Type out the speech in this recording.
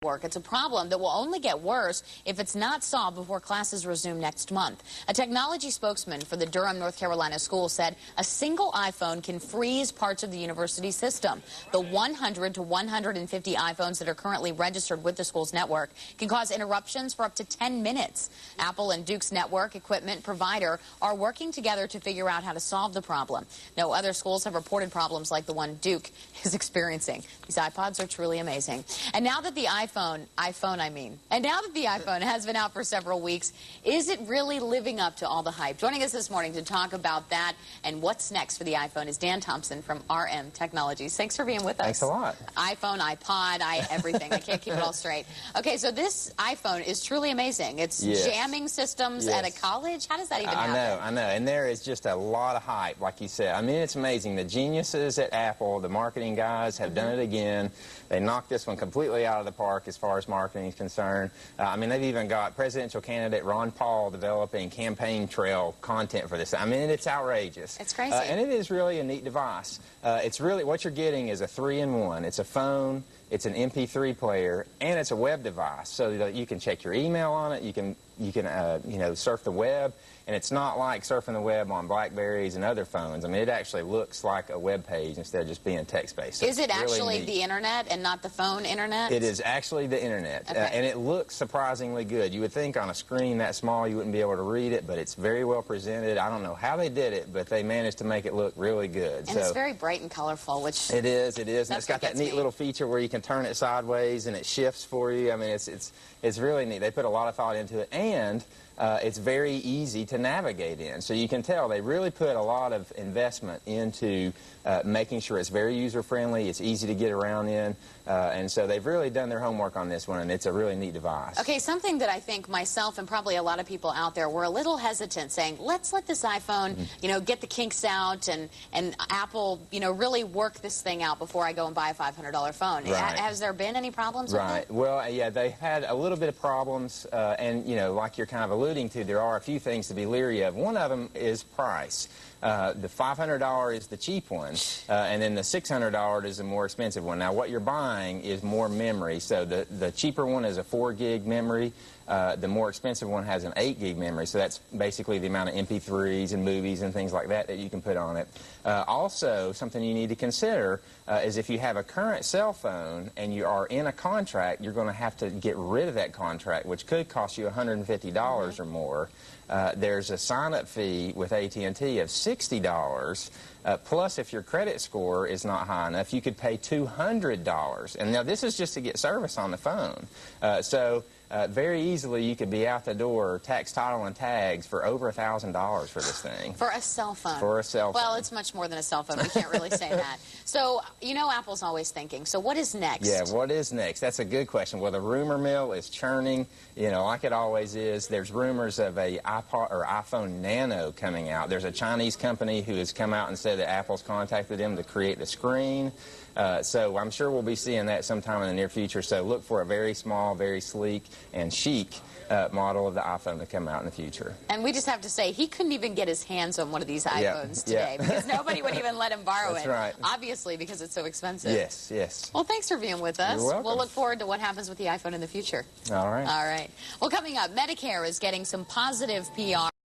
work. It's a problem that will only get worse if it's not solved before classes resume next month. A technology spokesman for the Durham, North Carolina school said a single iPhone can freeze parts of the university system. The 100 to 150 iPhones that are currently registered with the school's network can cause interruptions for up to 10 minutes. Apple and Duke's network equipment provider are working together to figure out how to solve the problem. No other schools have reported problems like the one Duke is experiencing. These iPods are truly amazing. And now that the iPhone has been out for several weeks, is it really living up to all the hype? Joining us this morning to talk about that and what's next for the iPhone is Dan Thompson from RM Technologies. Thanks for being with us. Thanks a lot. iPhone, iPod, everything. I can't keep it all straight. Okay, so this iPhone is truly amazing. It's jamming systems at a college. How does that even happen? I know. And there is just a lot of hype, like you said. I mean, it's amazing. The geniuses at Apple, the marketing guys, have done it again. They knocked this one completely out of the park as far as marketing is concerned. I mean, they've even got presidential candidate Ron Paul developing campaign trail content for this. I mean, it's outrageous. It's crazy. And it is really a neat device. It's really, what you're getting is a 3-in-1. It's a phone, it's an MP3 player, and it's a web device. So that you can check your email on it, you can surf the web, and it's not like surfing the web on Blackberries and other phones. I mean, it actually looks like a web page instead of just being text-based. So is it actually really the internet and not the phone internet? It is actually the internet, and it looks surprisingly good. You would think on a screen that small you wouldn't be able to read it, but it's very well presented. I don't know how they did it, but they managed to make it look really good. And it's very bright and colorful, which it is. And it's got that neat little feature where you can turn it sideways and it shifts for you. I mean, it's really neat. They put a lot of thought into it, and it's very easy to navigate in. So you can tell they really put a lot of investment into making sure it's very user-friendly, it's easy to get around in, and so they've really done their homework on this one, and it's a really neat device. Okay, something that I think myself and probably a lot of people out there were a little hesitant saying, let's let this iPhone, get the kinks out and Apple, really work this thing out before I go and buy a $500 phone. Right. Has there been any problems with it? Well, yeah, they had a little bit of problems, and, like you're kind of alluding to, there are a few things to be leery of. One of them is price. The $500 is the cheap one, and then the $600 is the more expensive one. Now, what you're buying is more memory. So the cheaper one is a 4 gig memory. The more expensive one has an 8 gig memory. So that's basically the amount of MP3s and movies and things like that that you can put on it. Also, something you need to consider is if you have a current cell phone and you are in a contract, you're going to have to get rid of that contract, which could cost you $150 or more. There's a sign-up fee with AT&T of $60, plus if your credit score is not high enough, you could pay $200. And now this is just to get service on the phone. Very easily you could be out the door, tax, title, and tags for over $1,000 for this thing. For a cell phone. For a cell phone. Well, it's much more than a cell phone. We can't really say that. So, Apple's always thinking. So what is next? Yeah, what is next? That's a good question. Well, the rumor mill is churning, like it always is. There's rumors of a iPod or iPhone Nano coming out. There's a Chinese company who has come out and said that Apple's contacted them to create the screen. So I'm sure we'll be seeing that sometime in the near future. So look for a very small, very sleek, and chic model of the iPhone to come out in the future. And we just have to say, he couldn't even get his hands on one of these iPhones today because nobody would even let him borrow it. That's right. Obviously, because it's so expensive. Yes. Well, thanks for being with us. You're welcome. We'll look forward to what happens with the iPhone in the future. All right. All right. Well, coming up, Medicare is getting some positive PR.